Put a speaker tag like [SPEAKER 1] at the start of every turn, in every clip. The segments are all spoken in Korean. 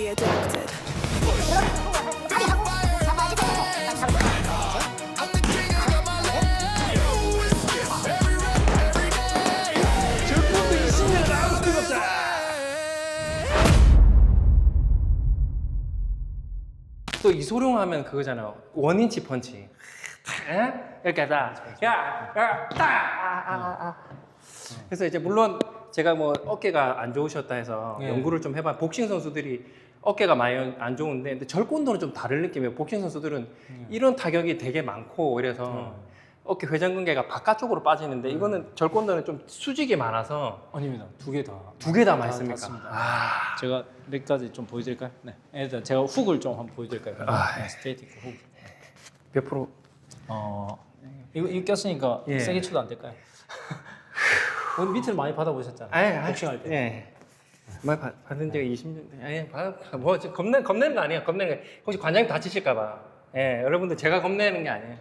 [SPEAKER 1] be adapted.
[SPEAKER 2] 또 이소룡 하면 그거잖아요. 원인치 펀치. 에? 이렇게 다. 야, 야, 딱. 그래서 이제 물론 제가 뭐 어깨가 안 좋으셨다 해서
[SPEAKER 3] 예.
[SPEAKER 2] 연구를 좀 해봐. 복싱 선수들이 어깨가 많이 안 좋은데, 근데 절권도는 좀 다른 느낌이에요. 복싱 선수들은 이런 타격이 되게 많고 이래서 어깨 회전근개가 바깥쪽으로 빠지는데 이거는 절권도는 좀 수직이 많아서
[SPEAKER 3] 아닙니다. 두 개 다.
[SPEAKER 2] 두 개 다 많습니까?
[SPEAKER 3] 맞습니다.
[SPEAKER 2] 아,
[SPEAKER 3] 제가 몇 가지 좀 보여드릴까요? 네. 일단 제가 훅을 좀 한번 보여드릴까요?
[SPEAKER 2] 아,
[SPEAKER 3] 네, 스트레이트 훅.
[SPEAKER 2] 몇 프로?
[SPEAKER 3] 이거 꼈으니까
[SPEAKER 2] 예.
[SPEAKER 3] 세게 쳐도 안 될까요? 오늘 밑을 많이 받아보셨잖아요.
[SPEAKER 2] 아예
[SPEAKER 3] 복싱할 때.
[SPEAKER 2] 예. 많이 받은 지가 20년. 예, 뭐 지금 겁내는 거 아니에요. 겁내는 거. 혹시 관장님 다치실까봐. 예, 여러분들 제가 겁내는 게 아니에요.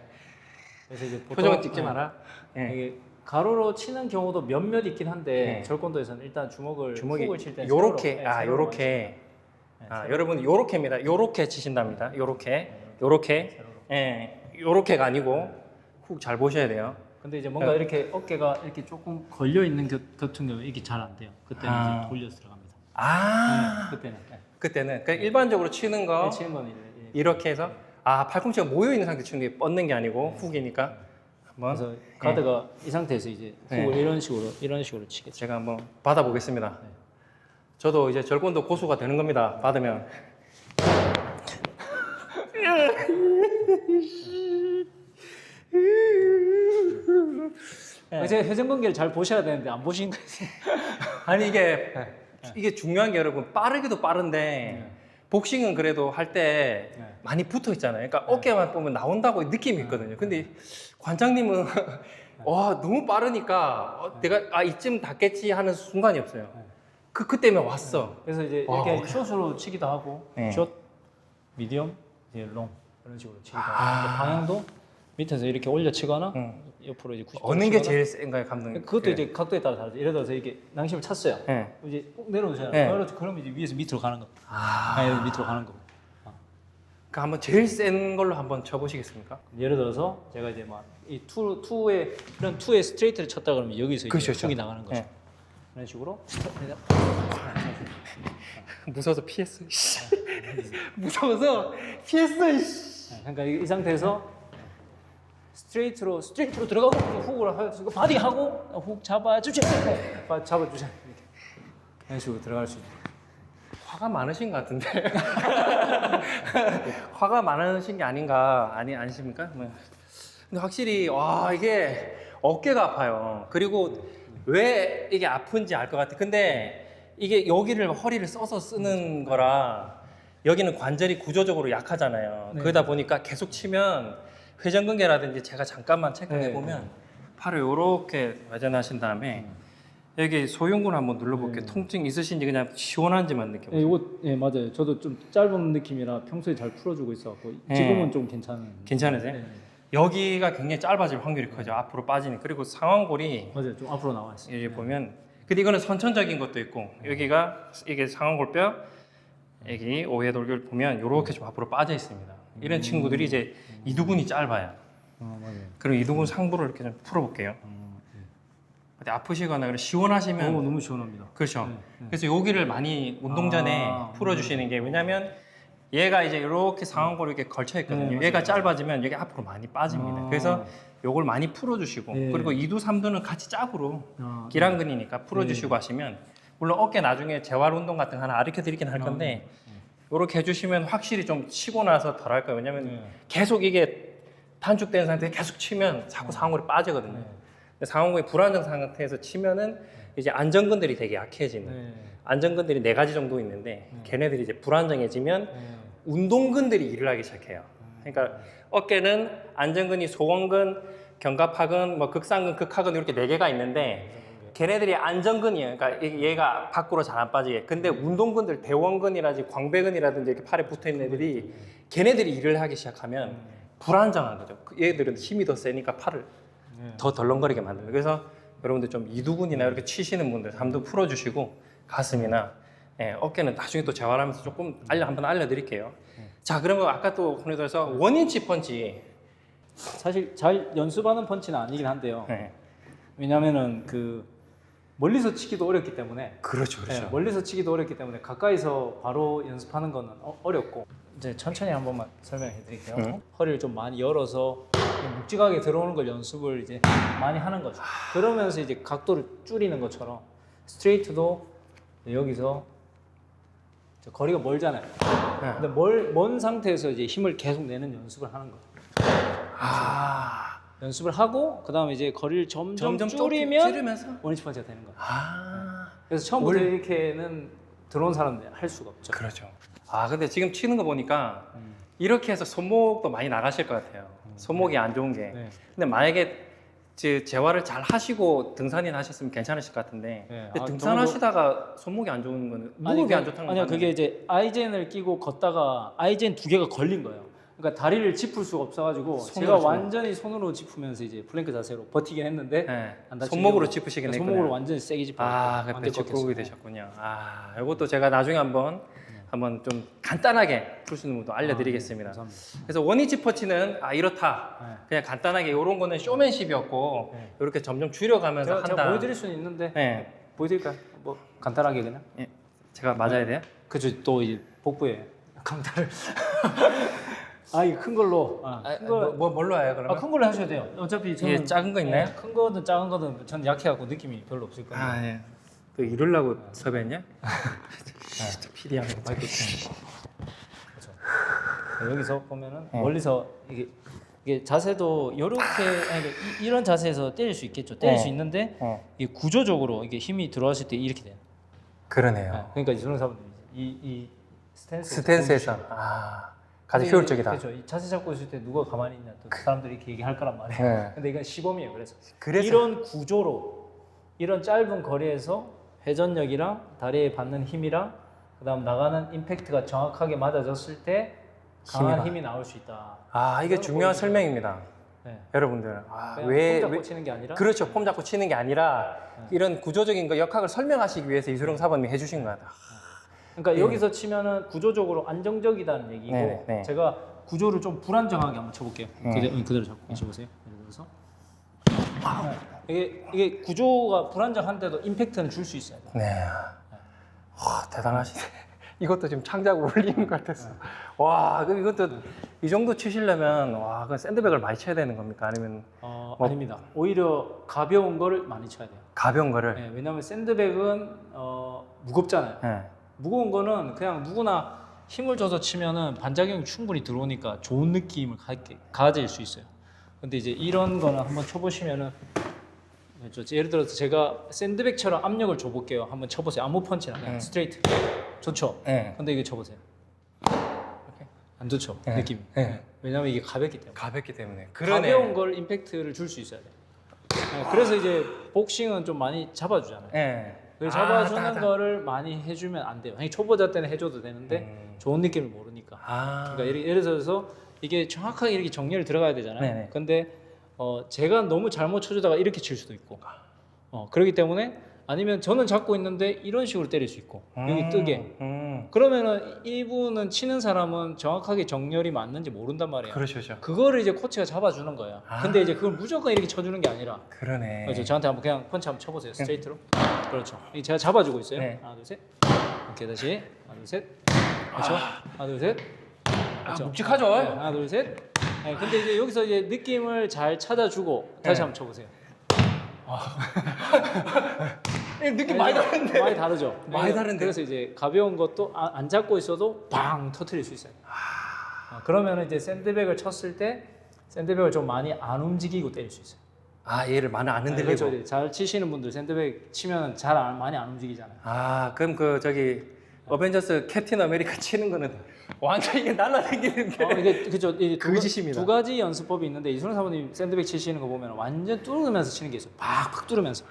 [SPEAKER 3] 그래서 이제 보통
[SPEAKER 2] 표정은 찍지 마라. 예.
[SPEAKER 3] 이게 가로로 치는 경우도 몇몇 있긴 한데
[SPEAKER 2] 예.
[SPEAKER 3] 절권도에서는 일단 주먹을 훅을 칠 때
[SPEAKER 2] 요렇게 요렇게 여러분 요렇게입니다. 요렇게 치신답니다. 요렇게 요렇게가 아니고 훅 잘 보셔야 돼요.
[SPEAKER 3] 근데 이제 뭔가 이렇게 어깨가 이렇게 조금 걸려 있는 같은 경우 이게 잘 안 돼요. 그때는 이제 돌려서 들어갑니다. 그때는
[SPEAKER 2] 그때는 그러니까 일반적으로 치는 거
[SPEAKER 3] 치는 건
[SPEAKER 2] 이렇게 해서 팔꿈치가 모여 있는 상태 치는 게 뻗는 게 아니고 훅이니까 한번
[SPEAKER 3] 그래서 가드가 이 상태에서 이제 훅을
[SPEAKER 2] 네.
[SPEAKER 3] 이런 식으로 치겠죠.
[SPEAKER 2] 제가 한번 받아보겠습니다.
[SPEAKER 3] 네.
[SPEAKER 2] 저도 이제 절권도 고수가 되는 겁니다. 받으면.
[SPEAKER 3] 제가 회전근개를 잘 보셔야 되는데 안 보시는 거예요.
[SPEAKER 2] 아니 이게 중요한 게 여러분 빠르기도 빠른데 복싱은 그래도 할 때
[SPEAKER 3] 네.
[SPEAKER 2] 많이 붙어 있잖아요. 그러니까 어깨만 보면 나온다고 느낌이 있거든요. 근데 관장님은 와 너무 빠르니까 내가 이쯤 닿겠지 하는 순간이 없어요. 그 때문에 왔어.
[SPEAKER 3] 그래서 이제
[SPEAKER 2] 와,
[SPEAKER 3] 이렇게 숏으로 치기도 하고
[SPEAKER 2] 네.
[SPEAKER 3] 숏, 미디엄, 이제 롱 이런 식으로 치기도 하고 방향도 밑에서 이렇게 올려 치거나 옆으로 이제 90도
[SPEAKER 2] 어느 게 제일 센가요, 감독님?
[SPEAKER 3] 그것도 이제 각도에 따라 다르죠. 예를 들어서 이게 낭심을 찼어요.
[SPEAKER 2] 네.
[SPEAKER 3] 이제 꼭 내려오잖아요.
[SPEAKER 2] 네.
[SPEAKER 3] 그러면 이제 위에서 밑으로 가는 겁니다. 밑으로 가는 겁니다.
[SPEAKER 2] 그 한번 제일 센 걸로 한번 쳐보시겠습니까?
[SPEAKER 3] 예를 들어서 제가 이제 막이 투에 이런 투에 스트레이트를 쳤다 그러면 여기서 이제
[SPEAKER 2] 그렇죠,
[SPEAKER 3] 훅이
[SPEAKER 2] 그렇죠.
[SPEAKER 3] 나가는 거죠.
[SPEAKER 2] 네.
[SPEAKER 3] 이런 식으로
[SPEAKER 2] 무서워서 피했어. 무서워서 피했어.
[SPEAKER 3] 그러니까 이 상태에서 스트레이트로 들어가고 훅을 하고 바디 하고 훅 잡아주자. 잡아주자. 이렇게. 이런 식으로 들어갈 수 있는.
[SPEAKER 2] 화가 많으신 것 같은데. 화가 많으신 게 아닌가 아니십니까? 뭐. 근데 확실히 와 이게 어깨가 아파요. 그리고 왜 이게 아픈지 알 것 같아. 근데 이게 여기를 허리를 써서 쓰는 거라 여기는 관절이 구조적으로 약하잖아요.
[SPEAKER 3] 네.
[SPEAKER 2] 그러다 보니까 계속 치면 회전근개라든지 제가 잠깐만 체크해 보면 팔을 이렇게 회전하신 다음에 여기 소흉근 한번 눌러볼게요. 통증 있으신지 그냥 시원한지만 느껴보세요.
[SPEAKER 3] 이거 맞아요. 저도 좀 짧은 느낌이라 평소에 잘 풀어주고 있어갖고 지금은 좀 괜찮은.
[SPEAKER 2] 괜찮으세요?
[SPEAKER 3] 네.
[SPEAKER 2] 여기가 굉장히 짧아질 확률이 커져. 앞으로 빠지니. 그리고 상완골이
[SPEAKER 3] 맞아요. 좀 앞으로 나와 있어요.
[SPEAKER 2] 여기 보면 근데 이거는 선천적인 것도 있고 여기가 이게 상완골뼈 여기 오해돌결 보면 이렇게 좀 앞으로 빠져 있습니다. 이런 친구들이 이제 이두근이 짧아요.
[SPEAKER 3] 맞아요.
[SPEAKER 2] 그럼 이두근 상부를 이렇게 좀 풀어볼게요. 어디 아프시거나 그래 시원하시면
[SPEAKER 3] 너무 시원합니다.
[SPEAKER 2] 그렇죠. 그래서 여기를 많이 운동 전에 풀어주시는 게 왜냐면 얘가 이제 이렇게 상완골이 이렇게 걸쳐 있거든요.
[SPEAKER 3] 네,
[SPEAKER 2] 얘가
[SPEAKER 3] 맞아요.
[SPEAKER 2] 짧아지면 여기 앞으로 많이 빠집니다. 그래서 요걸 많이 풀어주시고
[SPEAKER 3] 네.
[SPEAKER 2] 그리고 2두 3두는 같이 짝으로 기랑근이니까 풀어주시고 하시면 물론 어깨 나중에 재활 운동 같은 거 하나 가르쳐 드리긴 할 건데 요렇게 해주시면 확실히 좀 치고 나서 덜 할 거예요. 왜냐면 계속 이게 단축된 상태에 계속 치면 자꾸 상완골이 빠지거든요. 근데 상완골이 불안정 상태에서 치면은 이제 안전근들이 되게 약해지는 안전근들이 4가지 정도 있는데 걔네들이 이제 불안정해지면 운동근들이 일을 하기 시작해요. 그러니까 어깨는 안전근이 소원근, 견갑하근, 뭐 극상근, 극하근 이렇게 4개가 있는데 걔네들이 안전근이에요. 그러니까 얘가 밖으로 잘 안 빠지게. 근데 운동근들 대원근이라든지 광배근이라든지 이렇게 팔에 붙어 있는 애들이 걔네들이 일을 하기 시작하면 불안정한 거죠. 얘들은 힘이 더 세니까 팔을 더 덜렁거리게 만들어요. 그래서 여러분들 좀 이두근이나 이렇게 치시는 분들 삼두 풀어주시고 가슴이나 예, 어깨는 나중에 또 재활하면서 조금 한번 알려드릴게요. 자, 그러면 아까 또 혼에서 원인치 펀치.
[SPEAKER 3] 사실 잘 연습하는 펀치는 아니긴 한데요.
[SPEAKER 2] 예.
[SPEAKER 3] 왜냐면은 그 멀리서 치기도 어렵기 때문에
[SPEAKER 2] 그렇죠,
[SPEAKER 3] 네, 멀리서 치기도 어렵기 때문에 가까이서 바로 연습하는 거는 어렵고 이제 천천히 한 번만 설명해 드릴게요. 허리를 좀 많이 열어서 묵직하게 들어오는 걸 연습을 이제 많이 하는 거죠. 그러면서 이제 각도를 줄이는 것처럼 스트레이트도 여기서 거리가 멀잖아요. 근데 먼 상태에서 이제 힘을 계속 내는 연습을 하는 거죠. 연습을 하고 그 다음에 이제 거리를 점점 줄이면
[SPEAKER 2] 줄이면서
[SPEAKER 3] 원위치 펀치가 되는 거예요. 그래서 처음부터 이렇게는 들어온 사람들 할 수가 없죠.
[SPEAKER 2] 그렇죠. 근데 지금 치는 거 보니까 이렇게 해서 손목도 많이 나가실 것 같아요. 손목이 안 좋은 게.
[SPEAKER 3] 네.
[SPEAKER 2] 근데 만약에 재활을 잘 하시고 등산이나 하셨으면 괜찮으실 것 같은데
[SPEAKER 3] 네.
[SPEAKER 2] 근데 등산하시다가 손목이 안 좋은 거는 무릎이 안 좋다는 거
[SPEAKER 3] 아니요, 그게 이제 아이젠을 끼고 걷다가 아이젠 2개가 걸린 거예요. 그러니까 다리를 짚을 수가 없어가지고 제가 완전히 손으로 짚으면서 이제 플랭크 자세로 버티긴 했는데 안 다치려고.
[SPEAKER 2] 손목으로 짚으시겠네요.
[SPEAKER 3] 손목으로 완전히 세게 짚어요.
[SPEAKER 2] 그 배치국이 되셨군요. 이것도 제가 나중에 한번 좀 간단하게 풀 수 있는 것도 알려드리겠습니다.
[SPEAKER 3] 감사합니다.
[SPEAKER 2] 그래서 원위치 펀치는 이렇다. 그냥 간단하게 이런 거는 쇼맨십이었고 이렇게 점점 줄여가면서 한다.
[SPEAKER 3] 제가 보여드릴 수는 있는데 보여드릴까요? 뭐 간단하게 그냥?
[SPEAKER 2] 제가 맞아야 돼요?
[SPEAKER 3] 그죠. 또 이 복부에 강타를 이거 큰 걸로
[SPEAKER 2] 뭘로 해요 그러면?
[SPEAKER 3] 큰 걸로 하셔야 돼요. 어차피 저는
[SPEAKER 2] 작은 거 있나요?
[SPEAKER 3] 큰 거든 작은 거든 저는 약해갖고 느낌이 별로 없을 거예요.
[SPEAKER 2] 예. 또 이러려고 섭외했냐? PD하고 마이크
[SPEAKER 3] 그렇죠. 여기서 보면은 멀리서 이게 자세도 이렇게 이런 자세에서 때릴 수 있겠죠. 때릴 수 있는데 이게 구조적으로 이게 힘이 들어왔을 때 이렇게 돼요.
[SPEAKER 2] 그러네요.
[SPEAKER 3] 그러니까 이런 사람들이 이
[SPEAKER 2] 스탠스에서 가장 효율적이다.
[SPEAKER 3] 그렇죠. 이 자세 잡고 있을 때 누가 가만히 있냐 또 사람들이 이렇게 얘기할 거란 말이에요.
[SPEAKER 2] 네.
[SPEAKER 3] 근데 이건 시범이에요. 그래서 이런 구조로 이런 짧은 거리에서 회전력이랑 다리에 받는 힘이랑 그다음 나가는 임팩트가 정확하게 맞아졌을 때 강한 힘이 나올 수 있다.
[SPEAKER 2] 이게 중요한 설명입니다.
[SPEAKER 3] 네.
[SPEAKER 2] 여러분들
[SPEAKER 3] 왜 폼 잡고 치는 게 아니라
[SPEAKER 2] 그렇죠. 폼 잡고 치는 게 아니라 이런 구조적인 거 역학을 설명하시기 위해서 이수령 사범님이 해주신 거다.
[SPEAKER 3] 그러니까 여기서 치면은 구조적으로 안정적이다는 얘기고 제가 구조를 좀 불안정하게 한번 쳐볼게요. 그대로 잡고 쳐보세요. 예를 들어서 이게 구조가 불안정한데도 임팩트는 줄 수 있어요.
[SPEAKER 2] 네. 대단하시네. 이것도 지금 창작을 올리는 것 같았어. 그럼 이것도 이 정도 치시려면 그건 샌드백을 많이 쳐야 되는 겁니까? 아니면
[SPEAKER 3] 아닙니다. 오히려 가벼운 거를 많이 쳐야 돼요.
[SPEAKER 2] 가벼운 거를?
[SPEAKER 3] 네, 왜냐하면 샌드백은 무겁잖아요. 무거운 거는 그냥 누구나 힘을 줘서 치면은 반작용이 충분히 들어오니까 좋은 느낌을 가질 수 있어요. 근데 이제 이런 거는 한번 쳐보시면은 예를 들어서 제가 샌드백처럼 압력을 줘볼게요. 한번 쳐보세요. 아무 펀치나 그냥 스트레이트 좋죠. 근데 이거 쳐보세요. 안 좋죠. 느낌이. 왜냐면 이게 가볍기 때문에.
[SPEAKER 2] 가볍기 때문에.
[SPEAKER 3] 가벼운 걸 임팩트를 줄 수 있어야 돼요. 그래서 이제 복싱은 좀 많이 잡아주잖아요. 그래서 잡아주는 거를 많이 해주면 안 돼요. 초보자 때는 해줘도 되는데 좋은 느낌을 모르니까. 그러니까 예를 들어서 이게 정확하게 이렇게 정렬이 들어가야 되잖아요. 근데 제가 너무 잘못 쳐주다가 이렇게 칠 수도 있고. 그렇기 때문에 아니면 저는 잡고 있는데 이런 식으로 때릴 수 있고 여기 뜨게. 그러면은 이분은 치는 사람은 정확하게 정렬이 맞는지 모른단 말이에요.
[SPEAKER 2] 그렇죠.
[SPEAKER 3] 그거를 이제 코치가 잡아주는 거예요. 근데 이제 그걸 무조건 이렇게 쳐주는 게 아니라.
[SPEAKER 2] 그러네.
[SPEAKER 3] 그렇죠. 저한테 한번 그냥 펀치 한번 쳐보세요. 스트레이트로. 그렇죠. 제가 잡아주고 있어요. 하나, 둘, 셋. 이렇게 다시. 하나, 둘, 셋. 그렇죠. 하나, 둘, 셋. 그렇죠.
[SPEAKER 2] 묵직하죠.
[SPEAKER 3] 하나, 둘, 셋. 근데 이제 여기서 이제 느낌을 잘 찾아주고 다시 한번 쳐보세요.
[SPEAKER 2] 느낌 많이 다른데.
[SPEAKER 3] 많이 다르죠.
[SPEAKER 2] 많이 다른데.
[SPEAKER 3] 그래서 이제 가벼운 것도 안 잡고 있어도 방 터트릴 수 있어요. 그러면 이제 샌드백을 쳤을 때 샌드백을 좀 많이 안 움직이고 때릴 수 있어요.
[SPEAKER 2] 얘를 많이 안 흔들리고.
[SPEAKER 3] 그렇죠. 잘 치시는 분들 샌드백 치면 많이 안 움직이잖아요.
[SPEAKER 2] 그럼 어벤져스 캡틴 아메리카 치는 거는 완전 이게 날라다니는데.
[SPEAKER 3] 이게 그죠.
[SPEAKER 2] 그 짓입니다.
[SPEAKER 3] 두 가지 연습법이 있는데 이순원 사모님 샌드백 치시는 거 보면 완전 뚫으면서 치는 게 있어요. 팍팍 뚫으면서.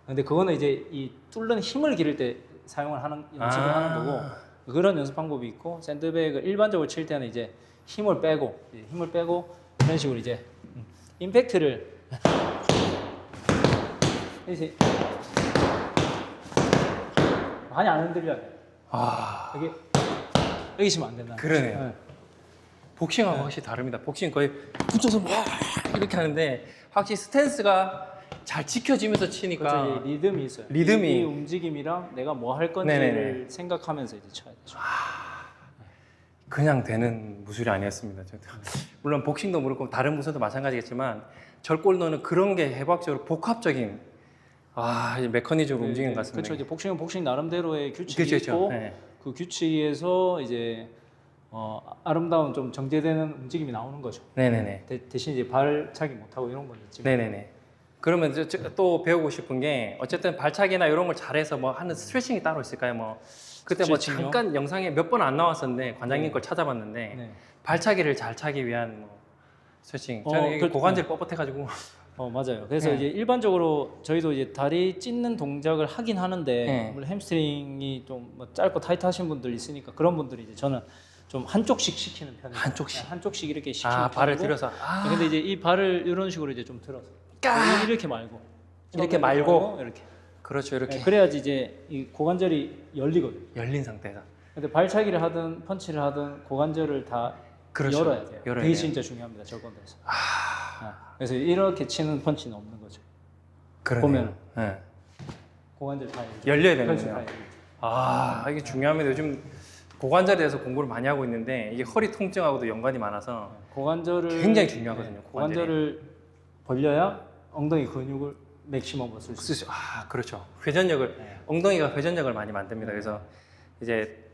[SPEAKER 3] 근데 그거는 이제 이 뚫는 힘을 기를 때 사용을 하는 연습을 하는 거고 그런 연습 방법이 있고 샌드백을 일반적으로 칠 때는 이제 힘을 빼고 이런 식으로 이제 임팩트를 이제 많이 안 흔들려요.
[SPEAKER 2] 아,
[SPEAKER 3] 여기 치면 안 된다.
[SPEAKER 2] 그러네요.
[SPEAKER 3] 네.
[SPEAKER 2] 복싱하고 확실히 다릅니다. 복싱 거의 붙어서 막 이렇게 하는데 확실히 스탠스가 잘 지켜지면서 치니까
[SPEAKER 3] 그렇죠. 이제 리듬이 있어요.
[SPEAKER 2] 리듬이.
[SPEAKER 3] 이 움직임이랑 내가 뭐 할 건지를
[SPEAKER 2] 네네네.
[SPEAKER 3] 생각하면서 이제 쳐야 되죠.
[SPEAKER 2] 그냥 되는 무술이 아니었습니다. 저도. 물론 복싱도 그렇고 다른 무술도 마찬가지겠지만 절골도는 그런 게 해박적으로 복합적인 이제 메커니즘으로 움직이는 것 같습니다.
[SPEAKER 3] 그렇죠. 이제 복싱은 복싱 나름대로의 규칙이
[SPEAKER 2] 그렇죠.
[SPEAKER 3] 있고
[SPEAKER 2] 네.
[SPEAKER 3] 그 규칙에서 이제 아름다운 좀 정제되는 움직임이 나오는 거죠.
[SPEAKER 2] 네네네.
[SPEAKER 3] 대신 이제 발차기 못하고 이런 건 있지만.
[SPEAKER 2] 네네네. 그러면 또 배우고 싶은 게 어쨌든 발차기나 이런 걸 잘해서 뭐 하는 스트레칭이 따로 있을까요? 뭐 그때 뭐
[SPEAKER 3] 스트레칭이요?
[SPEAKER 2] 잠깐 영상에 몇 번 안 나왔었는데 관장님 걸 찾아봤는데
[SPEAKER 3] 네.
[SPEAKER 2] 발차기를 잘 차기 위한 뭐 스트레칭. 저는 이게 고관절 뻣뻣해가지고
[SPEAKER 3] 맞아요. 그래서
[SPEAKER 2] 네.
[SPEAKER 3] 이제 일반적으로 저희도 이제 다리 찢는 동작을 하긴 하는데
[SPEAKER 2] 네.
[SPEAKER 3] 물론 햄스트링이 좀 뭐 짧고 타이트하신 분들 있으니까 그런 분들이 이제 저는 좀 한쪽씩 시키는 편이에요. 한쪽씩 이렇게 시키는
[SPEAKER 2] 발을
[SPEAKER 3] 편이고.
[SPEAKER 2] 들여서
[SPEAKER 3] 근데 이제 이 발을 이런 식으로 이제 좀 들어서 이렇게 말고
[SPEAKER 2] 이렇게 말고
[SPEAKER 3] 이렇게.
[SPEAKER 2] 그렇죠. 이렇게
[SPEAKER 3] 네, 그래야지 이제 이 고관절이 열리거든요.
[SPEAKER 2] 열린 상태에서
[SPEAKER 3] 근데 발차기를 하든 펀치를 하든 고관절을 다
[SPEAKER 2] 그렇죠.
[SPEAKER 3] 열어야 돼요.
[SPEAKER 2] 열어야
[SPEAKER 3] 그게
[SPEAKER 2] 돼요.
[SPEAKER 3] 진짜 중요합니다. 절건대에서. 그래서 이렇게 치는 펀치는 없는 거죠.
[SPEAKER 2] 그러네요.
[SPEAKER 3] 보면.
[SPEAKER 2] 네.
[SPEAKER 3] 고관절 다
[SPEAKER 2] 열려야
[SPEAKER 3] 그렇죠.
[SPEAKER 2] 되는군요.
[SPEAKER 3] 다
[SPEAKER 2] 이게 중요합니다. 요즘 고관절에 대해서 공부를 많이 하고 있는데 이게 허리 통증하고도 연관이 많아서
[SPEAKER 3] 고관절을
[SPEAKER 2] 굉장히 중요하거든요,
[SPEAKER 3] 네,
[SPEAKER 2] 고관절이.
[SPEAKER 3] 고관절을 벌려야 엉덩이 근육을 맥시멈으로 쓸 수 있어요.
[SPEAKER 2] 그렇죠. 회전력을
[SPEAKER 3] 네.
[SPEAKER 2] 엉덩이가 회전력을 많이 만듭니다. 그래서 이제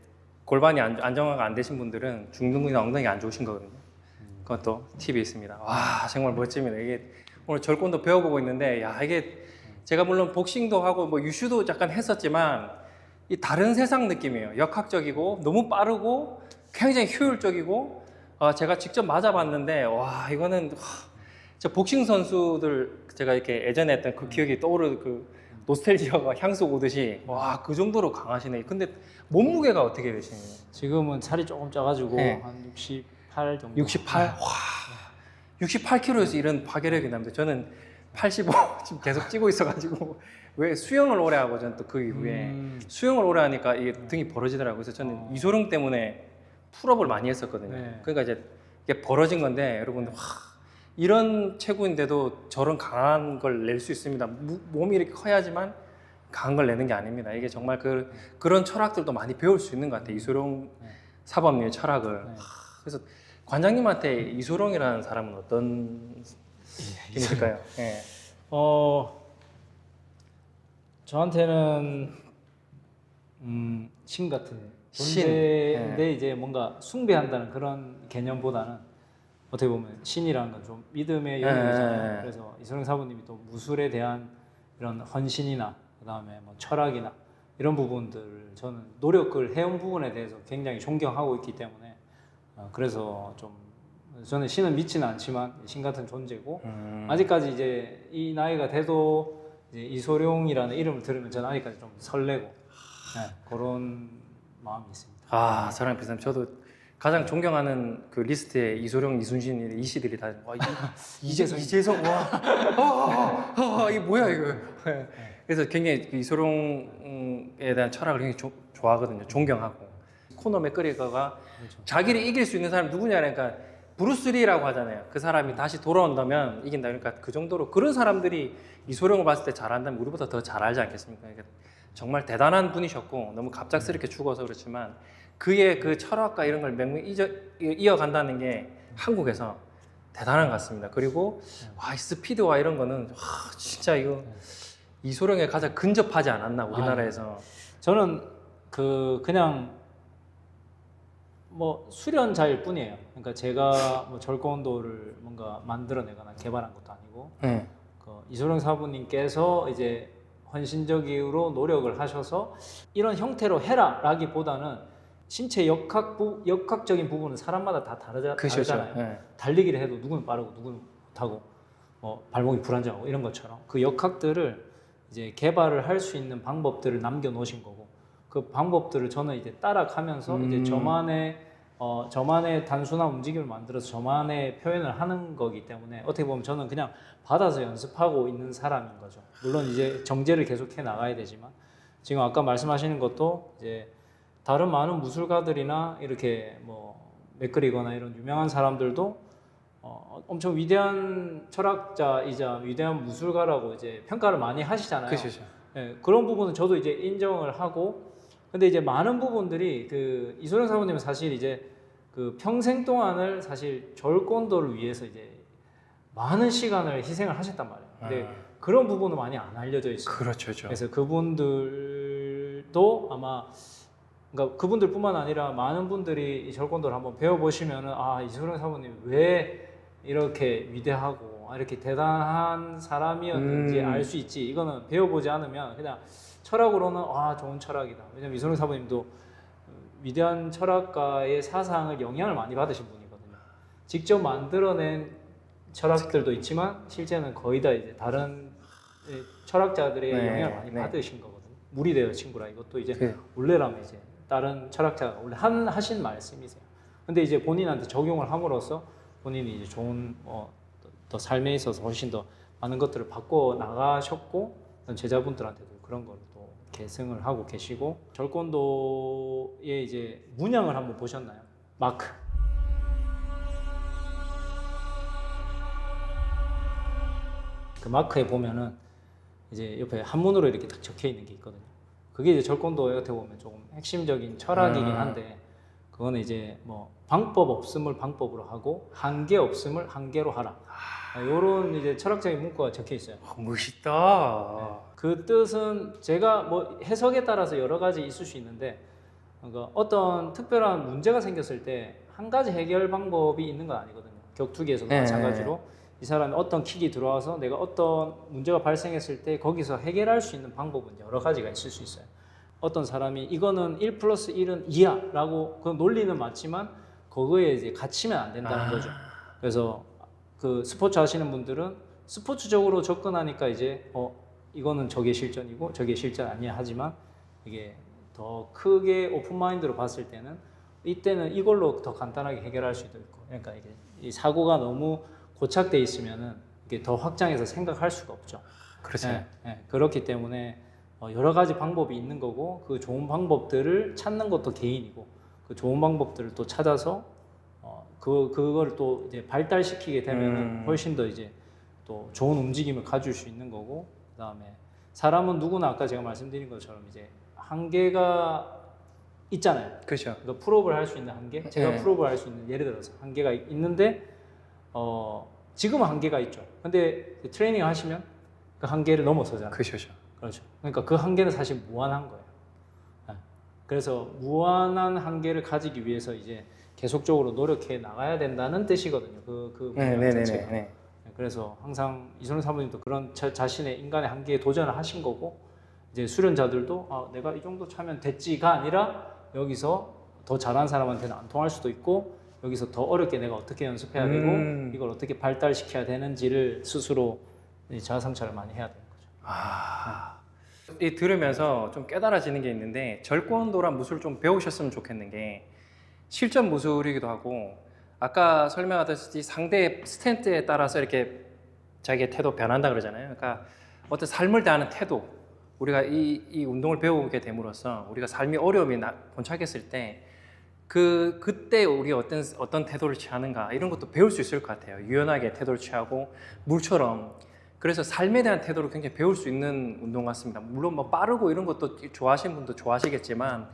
[SPEAKER 2] 골반이 안정화가 안 되신 분들은 중등근이나 엉덩이가 안 좋으신 거거든요. 그것도 팁이 있습니다. 와 정말 멋집니다. 이게 오늘 절권도 배워보고 있는데 이게 제가 물론 복싱도 하고 뭐 유슈도 잠깐 했었지만 이 다른 세상 느낌이에요. 역학적이고 너무 빠르고 굉장히 효율적이고 제가 직접 맞아봤는데 와 이거는 저 복싱 선수들 제가 이렇게 예전에 했던 그 기억이 떠오르는 그 노스텔지아가 향수 오듯이 와 그 정도로 강하시네. 근데 몸무게가 어떻게 되시나요?
[SPEAKER 3] 지금은 살이 조금 쪄가지고
[SPEAKER 2] 네.
[SPEAKER 3] 한 68 정도.
[SPEAKER 2] 68? 와 68kg에서 이런 파괴력이 납니다. 저는 85 지금 계속 찌고 있어가지고 왜 수영을 오래 하고 저는 또 그 이후에 수영을 오래 하니까 이게 등이 벌어지더라고요. 그래서 저는 이소룡 때문에 풀업을 많이 했었거든요.
[SPEAKER 3] 네.
[SPEAKER 2] 그러니까 이제 이게 벌어진 건데 여러분들 이런 체구인데도 저런 강한 걸 낼 수 있습니다. 몸이 이렇게 커야지만 강한 걸 내는 게 아닙니다. 이게 정말 그런 철학들도 많이 배울 수 있는 것 같아요. 이소룡 사범님의 철학을.
[SPEAKER 3] 네.
[SPEAKER 2] 그래서 관장님한테 이소룡이라는 사람은 어떤 분일까요? 네.
[SPEAKER 3] 저한테는 신 같은
[SPEAKER 2] 신.
[SPEAKER 3] 존재인데 이제 뭔가 숭배한다는 그런 개념보다는 어떻게 보면 신이라는 건 좀 믿음의 영역이잖아요. 그래서 이소룡 사부님이 또 무술에 대한 이런 헌신이나 그다음에 뭐 철학이나 이런 부분들을 저는 노력을 해온 부분에 대해서 굉장히 존경하고 있기 때문에 그래서 좀 저는 신은 믿지는 않지만 신 같은 존재고 아직까지 이제 이 나이가 돼도 이제 이소룡이라는 이름을 들으면 저는 아직까지 좀 설레고 그런 마음이 있습니다.
[SPEAKER 2] 저랑 비슷합니다. 저도 가장 존경하는 그 리스트에 이소룡, 이순신, 이씨들이 다 이재성 이게 뭐야 이거. 그래서 굉장히 이소룡에 대한 철학을 굉장히 좋아하거든요. 존경하고. 코너 맥그리거가
[SPEAKER 3] 그렇죠.
[SPEAKER 2] 자기를 이길 수 있는 사람 누구냐 그러니까 브루스리라고 하잖아요. 그 사람이 다시 돌아온다면 이긴다. 그러니까 그 정도로 그런 사람들이 이소룡을 봤을 때 잘한다면 우리보다 더 잘 알지 않겠습니까? 그러니까 정말 대단한 분이셨고 너무 갑작스럽게 죽어서 그렇지만 그의 그 철학과 이런 걸 맹맹히 이어간다는 게 한국에서 대단한 것 같습니다. 그리고 이 스피드와 이런 거는 진짜 이거 이소룡에 가장 근접하지 않았나 우리나라에서.
[SPEAKER 3] 저는 그냥 뭐 수련자일 뿐이에요. 그러니까 제가 뭐 절권도를 뭔가 만들어내거나 개발한 것도 아니고 이소룡 사부님께서 이제 헌신적으로 노력을 하셔서 이런 형태로 해라라기보다는 신체 역학적인 부분은 사람마다 다 다르잖아요. 달리기를 해도 누구는 빠르고 누구는 못하고 발목이 불안정하고 이런 것처럼 그 역학들을 이제 개발을 할 수 있는 방법들을 남겨놓으신 거고 그 방법들을 저는 이제 따라가면서 이제 저만의 단순한 움직임을 만들어서 저만의 표현을 하는 거기 때문에 어떻게 보면 저는 그냥 받아서 연습하고 있는 사람인 거죠. 물론 이제 정제를 계속해 나가야 되지만 지금 아까 말씀하시는 것도 이제 다른 많은 무술가들이나 이렇게 뭐 맥그리거나 이런 유명한 사람들도 엄청 위대한 철학자이자 위대한 무술가라고 이제 평가를 많이 하시잖아요.
[SPEAKER 2] 그렇죠.
[SPEAKER 3] 예, 그런 부분은 저도 이제 인정을 하고, 근데 이제 많은 부분들이 그 이소룡 사모님은 사실 이제 그 평생 동안을 사실 절권도를 위해서 이제 많은 시간을 희생을 하셨단 말이에요. 근데 그런 부분은 많이 안 알려져 있어요.
[SPEAKER 2] 그렇죠.
[SPEAKER 3] 그래서 그분들도 아마, 그러니까 그분들뿐만 아니라 많은 분들이 이 절권도를 한번 배워보시면은 아, 이소룡 사모님 왜 이렇게 위대하고 이렇게 대단한 사람이었는지 알 수 있지. 이거는 배워보지 않으면 그냥 철학으로는 아, 좋은 철학이다. 왜냐면 이소룡 사모님도 위대한 철학가의 사상을 영향을 많이 받으신 분이거든요. 직접 만들어낸 철학들도 있지만 실제는 거의 다 이제 다른 철학자들의 영향을 많이 받으신 거거든요. 무리되어 친구라, 이것도 이제 원래라면 이제 다른 철학자가 원래 하신 말씀이세요. 근데 이제 본인한테 적용을 함으로써 본인이 이제 좋은 더 삶에 있어서 훨씬 더 많은 것들을 바꿔 나가셨고, 제자분들한테도 그런 걸 또 계승을 하고 계시고, 절권도의 이제 문양을 한번 보셨나요? 마크. 그 마크에 보면은 이제 옆에 한문으로 이렇게 딱 적혀 있는 게 있거든요. 그게 이제 절권도에 어떻게 보면 조금 핵심적인 철학이긴 한데, 그거는 이제 뭐 방법 없음을 방법으로 하고 한계 없음을 한계로 하라. 이런 이제 철학적인 문구가 적혀 있어요.
[SPEAKER 2] 멋있다.
[SPEAKER 3] 네. 그 뜻은 제가 뭐 해석에 따라서 여러 가지 있을 수 있는데, 그러니까 어떤 특별한 문제가 생겼을 때 한 가지 해결 방법이 있는 건 아니거든요. 격투기에서도 마찬가지로 이 사람이 어떤 킥이 들어와서 내가 어떤 문제가 발생했을 때 거기서 해결할 수 있는 방법은 여러 가지가 있을 수 있어요. 어떤 사람이 이거는 1 플러스 1은 2야 라고, 그 논리는 맞지만 그거에 이제 갇히면 안 된다는 거죠. 그래서 그 스포츠 하시는 분들은 스포츠적으로 접근하니까 이제 이거는 저게 실전이고 저게 실전 아니야 하지만, 이게 더 크게 오픈마인드로 봤을 때는 이때는 이걸로 더 간단하게 해결할 수도 있고, 그러니까 이게 이 사고가 너무 고착돼 있으면은 이게 더 확장해서 생각할 수가 없죠.
[SPEAKER 2] 그렇죠.
[SPEAKER 3] 그렇기 때문에 여러 가지 방법이 있는 거고, 그 좋은 방법들을 찾는 것도 개인이고, 그 좋은 방법들을 또 찾아서 그걸 또 이제 발달시키게 되면은 훨씬 더 이제 또 좋은 움직임을 가질 수 있는 거고, 그다음에 사람은 누구나 아까 제가 말씀드린 것처럼 이제 한계가 있잖아요.
[SPEAKER 2] 그렇죠.
[SPEAKER 3] 그러니까 풀업을 할 수 있는 한계, 제가 풀업을 할 수 있는, 예를 들어서 한계가 있는데 지금은 한계가 있죠. 근데 트레이닝 하시면 그 한계를 넘어서잖아요.
[SPEAKER 2] 그렇죠.
[SPEAKER 3] 그렇죠. 그러니까 그 한계는 사실 무한한 거예요. 그래서 무한한 한계를 가지기 위해서 이제 계속적으로 노력해 나가야 된다는 뜻이거든요. 그 문장 자체가. 그래서 항상 이소룡 사모님도 그런 자신의 인간의 한계에 도전을 하신 거고, 이제 수련자들도 내가 이 정도 차면 됐지가 아니라 여기서 더 잘하는 사람한테는 안 통할 수도 있고, 여기서 더 어렵게 내가 어떻게 연습해야 되고 이걸 어떻게 발달시켜야 되는지를 스스로 자아 성찰을 많이 해야 되는 거죠.
[SPEAKER 2] 이 들으면서 좀 깨달아지는 게 있는데, 절권도란 무술을 좀 배우셨으면 좋겠는 게 실전 무술이기도 하고, 아까 설명하듯이 상대의 스탠스에 따라서 이렇게 자기의 태도 변한다 그러잖아요. 그러니까 어떤 삶을 대하는 태도, 우리가 이 운동을 배우게 됨으로써 우리가 삶이 어려움이 본착했을 때 그때 우리 어떤 태도를 취하는가, 이런 것도 배울 수 있을 것 같아요. 유연하게 태도를 취하고 물처럼. 그래서 삶에 대한 태도를 굉장히 배울 수 있는 운동 같습니다. 물론 뭐 빠르고 이런 것도 좋아하시는 분도 좋아하시겠지만,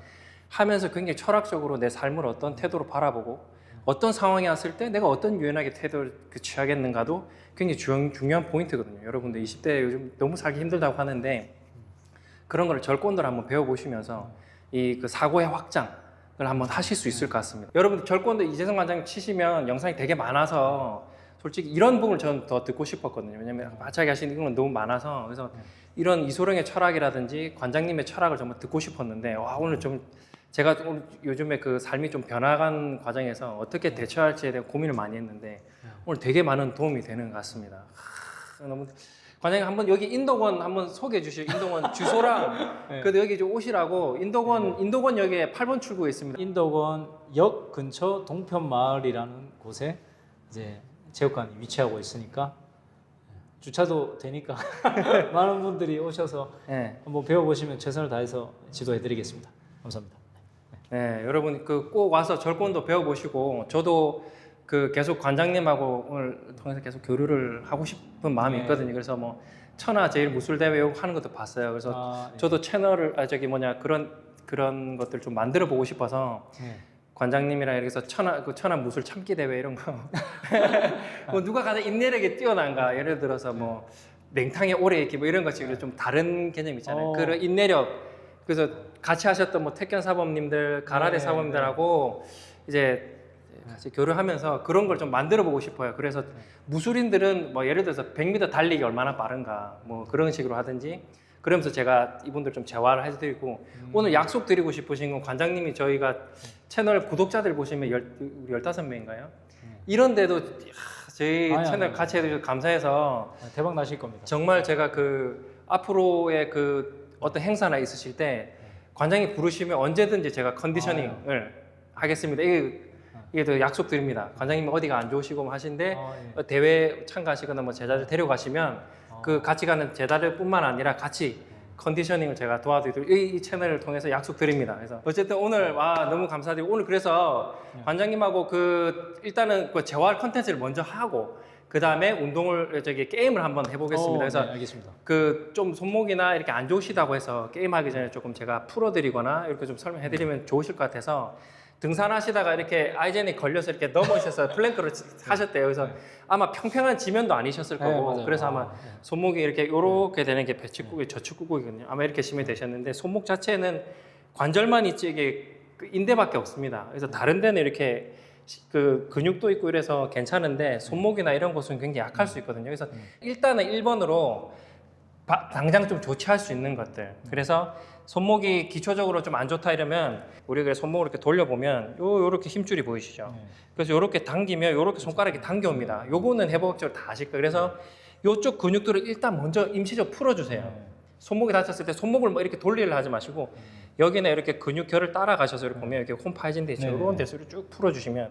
[SPEAKER 2] 하면서 굉장히 철학적으로 내 삶을 어떤 태도로 바라보고 어떤 상황이 왔을 때 내가 어떤 유연하게 태도를 취하겠는가도 굉장히 중요한 포인트거든요. 여러분들 20대 요즘 너무 살기 힘들다고 하는데, 그런 걸 절권도를 한번 배워보시면서 그 사고의 확장을 한번 하실 수 있을 것 같습니다. 여러분들 절권도 이재성 관장님 치시면 영상이 되게 많아서 솔직히 이런 부분을 저는 더 듣고 싶었거든요. 왜냐면 마찬가지 하시는 건 너무 많아서. 그래서 이런 이소룡의 철학이라든지 관장님의 철학을 정말 듣고 싶었는데, 오늘 좀 제가 요즘에 그 삶이 좀 변화간 과정에서 어떻게 대처할지에 대한 고민을 많이 했는데, 오늘 되게 많은 도움이 되는 것 같습니다. 너무 관장님 한번 여기 인덕원 한번 소개해 주시죠. 인덕원 주소랑 그래도 여기 좀 오시라고. 인덕원 역에 8번 출구에 있습니다.
[SPEAKER 3] 인덕원 역 근처 동편마을이라는 곳에 이제 체육관이 위치하고 있으니까 주차도 되니까 많은 분들이 오셔서 한번 배워보시면 최선을 다해서 지도해 드리겠습니다. 감사합니다.
[SPEAKER 2] 네, 여러분 그 꼭 와서 절권도 배워보시고 저도 그 계속 관장님하고 오늘 통해서 계속 교류를 하고 싶은 마음이
[SPEAKER 3] 네.
[SPEAKER 2] 있거든요. 그래서 뭐 천하 제일 무술 대회 하는 것도 봤어요. 그래서
[SPEAKER 3] 네.
[SPEAKER 2] 저도 채널을 그런 것들 좀 만들어 보고 싶어서
[SPEAKER 3] 네.
[SPEAKER 2] 관장님이랑 이렇게 해서 천하 무술 참기 대회 이런 거 뭐 누가 가장 인내력이 뛰어난가 예를 들어서 뭐 냉탕에 오래 있기 뭐 이런 것이 좀 다른 개념 있잖아요. 그런 인내력 그래서 같이 하셨던 뭐 택견 사범님들 가라데
[SPEAKER 3] 네,
[SPEAKER 2] 사범님들하고 이제 같이 교류하면서 그런 걸 좀 만들어 보고 싶어요. 그래서 무술인들은 뭐 예를 들어서 100m 달리기 얼마나 빠른가 뭐 그런 식으로 하든지 그러면서 제가 이분들 좀 재활을 해드리고 오늘 약속 드리고 싶으신 건 관장님이 저희가 채널 구독자들 보시면 15명인가요? 이런데도 저희 채널 같이 해주셔서 감사해서
[SPEAKER 3] 대박 나실 겁니다.
[SPEAKER 2] 정말 제가 그 앞으로의 그 어떤 행사나 있으실 때 관장님 부르시면 언제든지 제가 컨디셔닝을 하겠습니다. 이게 또 약속드립니다. 관장님이 어디가 안 좋으시고 하신데 대회 참가하시거나 뭐 제자들 데려가시면 그 같이 가는 제자들뿐만 아니라 같이 컨디셔닝을 제가 도와드리도록 이 채널을 통해서 약속드립니다. 그래서 어쨌든 오늘 와 너무 감사드리고 오늘 그래서 관장님하고 그 일단은 그 재활 컨텐츠를 먼저 하고 그 다음에 운동을 게임을 한번 해보겠습니다. 그래서
[SPEAKER 3] 네, 알겠습니다.
[SPEAKER 2] 그 좀 손목이나 이렇게 안 좋으시다고 해서 게임하기 전에 조금 제가 풀어드리거나 이렇게 좀 설명해드리면 좋으실 것 같아서 등산하시다가 이렇게 아이젠이 걸려서 이렇게 넘어오셔서 플랭크를 하셨대요. 그래서 아마 평평한 지면도 아니셨을 거고
[SPEAKER 3] 맞아요.
[SPEAKER 2] 그래서 아마 손목이 이렇게 요렇게 되는 게 배측구기 저측구기거든요. 아마 이렇게 심이 되셨는데 손목 자체는 관절만 있지 이게 그 인대밖에 없습니다. 그래서 다른 데는 이렇게 그 근육도 있고 이래서 괜찮은데 손목이나 이런 곳은 굉장히 약할 수 있거든요. 그래서 일단은 1번으로 당장 좀 조치할 수 있는 것들. 그래서 손목이 기초적으로 좀 안 좋다 이러면 우리가 손목을 이렇게 돌려보면 요렇게 힘줄이 보이시죠? 그래서 요렇게 당기면 요렇게 손가락이 당겨옵니다. 요거는 해보학적으로 다 아실 거예요. 그래서 요쪽 근육들을 일단 먼저 임시적으로 풀어주세요. 손목이 다쳤을 때 손목을 뭐 이렇게 돌리려 하지 마시고 여기는 이렇게 근육결을 따라가셔서 이렇게 보면 이렇게 홈파이진 데 있죠. 이런 데서를 쭉 풀어주시면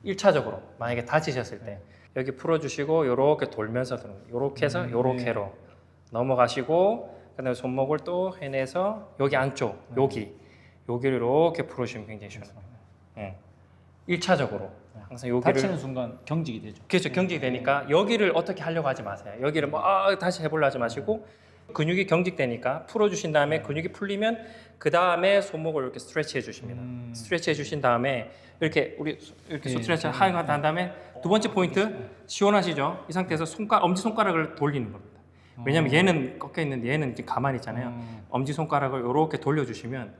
[SPEAKER 2] 1차적으로 만약에 다치셨을 때 여기 풀어주시고 요렇게 돌면서 들어요. 요렇게 해서 요렇게로 넘어가시고 그다음에 손목을 또 해내서 여기 안쪽 여기를 이렇게 풀어주시면 굉장히 시원해요. 1차적으로 항상 여기를
[SPEAKER 3] 다치는 순간 경직이 되죠.
[SPEAKER 2] 그렇죠. 경직이 되니까 여기를 어떻게 하려고 하지 마세요. 여기를 뭐 다시 해보려 하지 마시고 근육이 경직되니까 풀어주신 다음에 근육이 풀리면 그 다음에 손목을 이렇게 스트레치 해주십니다. 스트레치 해주신 다음에 이렇게 이렇게 스트레치 한 다음에 두 번째 포인트 시원하시죠? 이 상태에서 엄지 손가락을 돌리는 겁니다. 왜냐면 얘는 꺾여 있는데 얘는 지금 가만히 있잖아요. 엄지 손가락을 이렇게 돌려주시면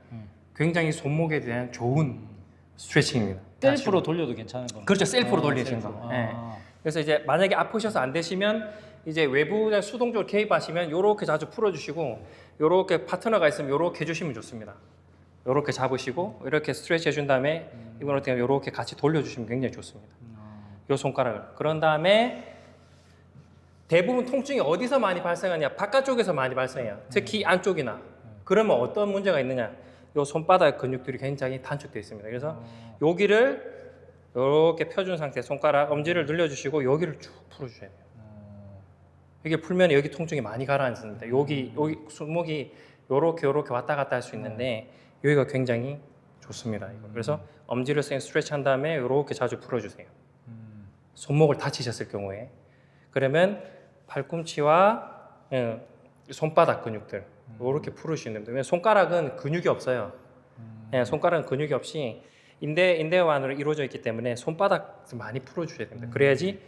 [SPEAKER 2] 굉장히 손목에 대한 좋은 스트레칭입니다.
[SPEAKER 3] 셀프로 돌려도 괜찮은 겁니다.
[SPEAKER 2] 그렇죠. 셀프로 돌리시는 거. 네. 그래서 이제 만약에 아프셔서 안 되시면 이제 외부 수동적으로 개입하시면 요렇게 자주 풀어주시고 요렇게 파트너가 있으면 요렇게 해주시면 좋습니다. 요렇게 잡으시고 이렇게 스트레치 해준 다음에 이번 어떻게 요렇게 같이 돌려주시면 굉장히 좋습니다. 요 손가락을. 그런 다음에 대부분 통증이 어디서 많이 발생하냐? 바깥쪽에서 많이 발생해요. 특히 안쪽이나. 그러면 어떤 문제가 있느냐? 요 손바닥 근육들이 굉장히 단축되어 있습니다. 그래서 여기를 이렇게 펴준 상태 손가락 엄지를 늘려주시고 여기를 쭉 풀어주셔야 돼요. 이게 풀면 여기 통증이 많이 가라앉습니다. 여기 손목이 요렇게 왔다 갔다 할 수 있는데 여기가 굉장히 좋습니다. 그래서 엄지를 스트레치 한 다음에 이렇게 자주 풀어주세요. 손목을 다치셨을 경우에 그러면 팔꿈치와 손바닥 근육들 이렇게 풀으시는 겁니다. 왜냐면 손가락은 근육이 없어요. 손가락은 근육이 없이 인대만으로 이루어져 있기 때문에 손바닥 많이 풀어주셔야 됩니다. 그래야지